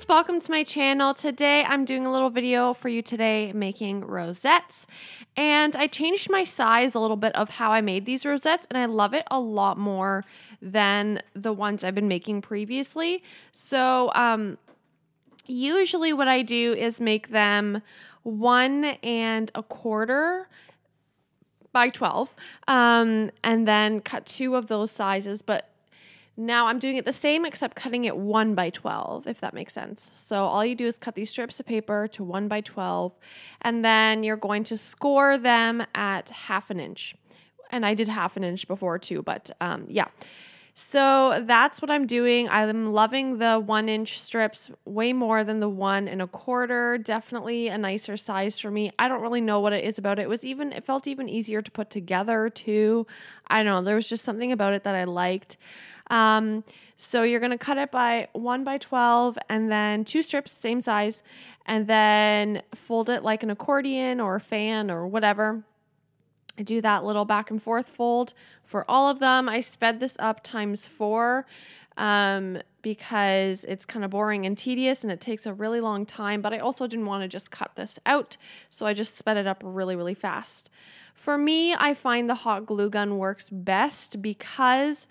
welcome to my channel. Today I'm doing a little video for you today making rosettes, and I changed my size a little bit of how I made these rosettes, and I love it a lot more than the ones I've been making previously. So usually what I do is make them 1 1/4 by 12 and then cut 2 of those sizes, but now I'm doing it the same except cutting it 1 by 12, if that makes sense. So all you do is cut these strips of paper to 1 by 12, and then you're going to score them at 1/2 inch. And I did 1/2 inch before too, but yeah. So that's what I'm doing. I'm loving the 1 inch strips way more than the 1 1/4. Definitely a nicer size for me. I don't really know what it is about it. It felt even easier to put together too. I don't know. There was just something about it that I liked. So you're going to cut it by 1 by 12 and then 2 strips, same size, and then fold it like an accordion or a fan or whatever. I do that little back and forth fold for all of them. I sped this up ×4 because it's kind of boring and tedious and it takes a really long time, but I also didn't want to just cut this out, so I just sped it up really, really fast. For me, I find the hot glue gun works best because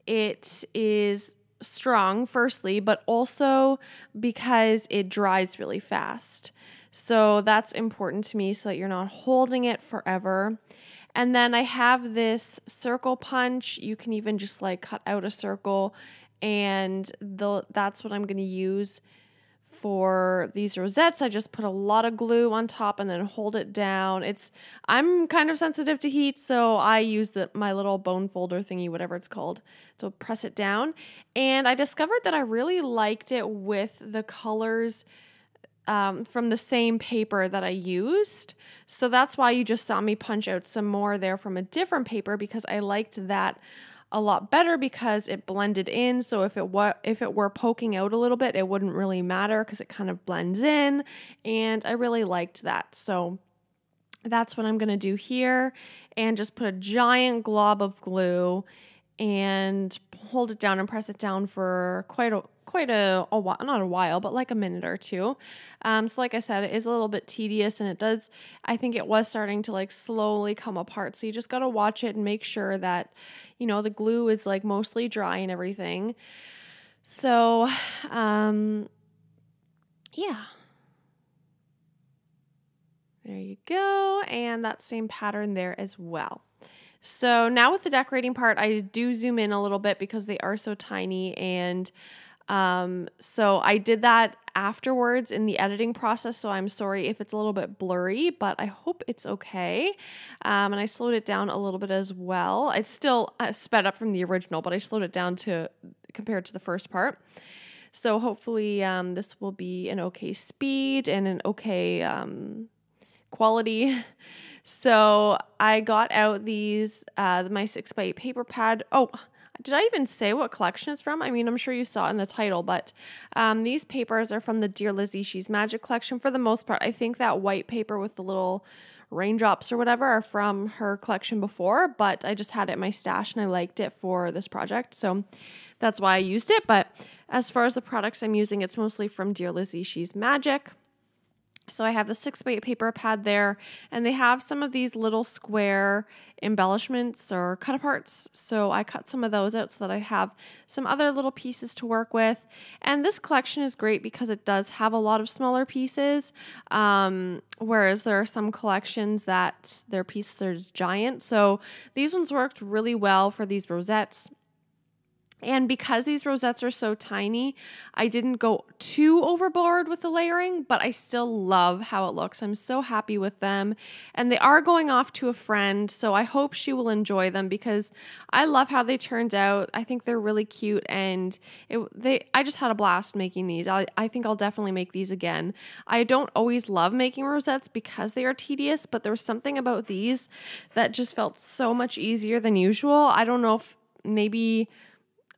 it is strong, firstly, but also because it dries really fast. So that's important to me so that you're not holding it forever. And then I have this circle punch. You can even just like cut out a circle, and that's what I'm going to use for these rosettes. I just put a lot of glue on top and then hold it down. I'm kind of sensitive to heat, so I use my little bone folder thingy, whatever it's called, to press it down. And I discovered that I really liked it with the colors from the same paper that I used. So that's why you just saw me punch out some more there from a different paper, because I liked that a lot better because it blended in. So if it were poking out a little bit, it wouldn't really matter because it kind of blends in, and I really liked that. So that's what I'm going to do here, and just put a giant glob of glue and hold it down and press it down for quite a while, not a while, but like a minute or two. So like I said, it is a little bit tedious, and I think it was starting to like slowly come apart. So you just got to watch it and make sure that, the glue is like mostly dry and everything. So, yeah. There you go. And that same pattern there as well. So now with the decorating part, I do zoom in a little bit because they are so tiny, and so I did that afterwards in the editing process, so I'm sorry if it's a little bit blurry, but I hope it's okay. And I slowed it down a little bit as well. It's still sped up from the original, but I slowed it down compared to the first part. So hopefully this will be an okay speed and an okay quality. So I got out these my 6x8 paper pad. Oh, did I even say what collection it's from? I mean, I'm sure you saw it in the title, but these papers are from the Dear Lizzy, She's Magic collection for the most part. I think that white paper with the little raindrops or whatever are from her collection before, but I just had it in my stash and I liked it for this project, so that's why I used it. But as far as the products I'm using, it's mostly from Dear Lizzy, She's Magic. So I have the 6x8 paper pad there, and they have some of these little square embellishments or cut aparts. So I cut some of those out so that I have some other little pieces to work with. And this collection is great because it does have a lot of smaller pieces, whereas there are some collections that their pieces are giant. So these ones worked really well for these rosettes. And because these rosettes are so tiny, I didn't go too overboard with the layering, but I still love how it looks. I'm so happy with them. And they are going off to a friend, so I hope she will enjoy them because I love how they turned out. I think they're really cute, and I just had a blast making these. I think I'll definitely make these again. I don't always love making rosettes because they are tedious, but there was something about these that just felt so much easier than usual. I don't know if maybe...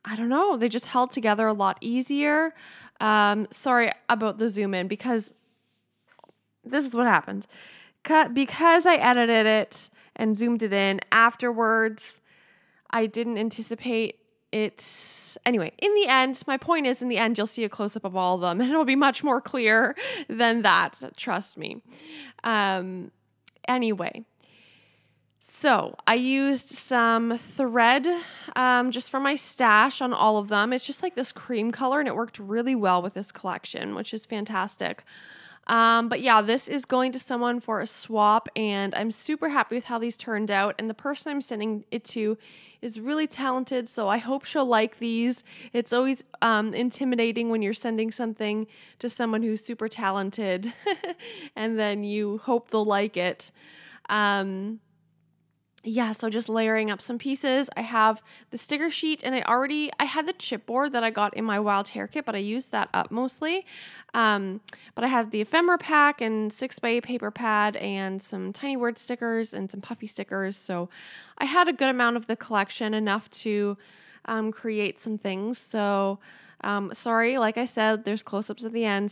I don't know. They just held together a lot easier. Sorry about the zoom in because this is what happened. Because I edited it and zoomed it in afterwards, I didn't anticipate anyway, in the end, my point is, in the end, you'll see a close-up of all of them, and it'll be much more clear than that, trust me. Anyway, so I used some thread just from my stash on all of them. It's just like this cream color, and it worked really well with this collection, which is fantastic. But yeah, this is going to someone for a swap, and I'm super happy with how these turned out. And the person I'm sending it to is really talented, so I hope she'll like these. It's always intimidating when you're sending something to someone who's super talented, and then you hope they'll like it. Yeah, so just layering up some pieces. I have the sticker sheet, and I had the chipboard that I got in my Wild Hair Kit, but I used that up mostly. But I have the ephemera pack and 6x8 paper pad and some tiny word stickers and some puffy stickers. So I had a good amount of the collection, enough to create some things. So sorry, like I said, there's close-ups at the end,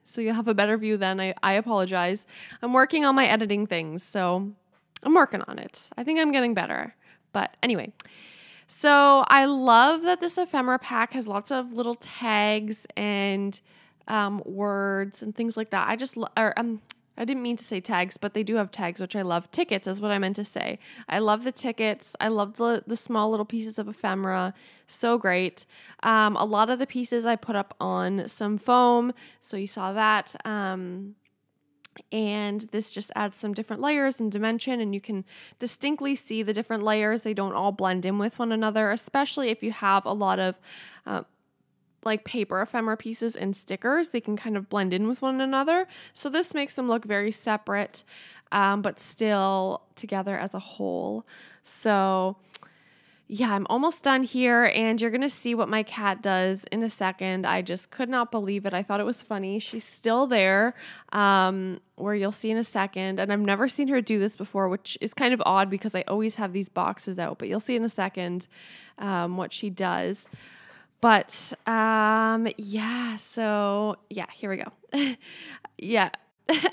so you'll have a better view then. I apologize. I'm working on my editing things, so I'm working on it. I think I'm getting better. But anyway, so I love that this ephemera pack has lots of little tags and words and things like that. I didn't mean to say tags, but they do have tags, which I love. Tickets is what I meant to say. I love the tickets. I love the small little pieces of ephemera. So great. A lot of the pieces I put up on some foam, so you saw that. And this just adds some different layers and dimension, and you can distinctly see the different layers. They don't all blend in with one another, especially if you have a lot of like paper ephemera pieces and stickers. They can kind of blend in with one another. So this makes them look very separate, but still together as a whole. So yeah, I'm almost done here, and you're going to see what my cat does in a second. I just could not believe it. I thought it was funny. She's still there, where you'll see in a second, and I've never seen her do this before, which is kind of odd because I always have these boxes out, but you'll see in a second what she does. But yeah, so yeah, here we go. Yeah,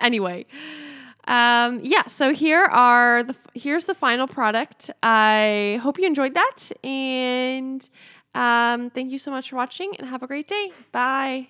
anyway. Yeah, so here's the final product. I hope you enjoyed that, and thank you so much for watching, and have a great day. Bye.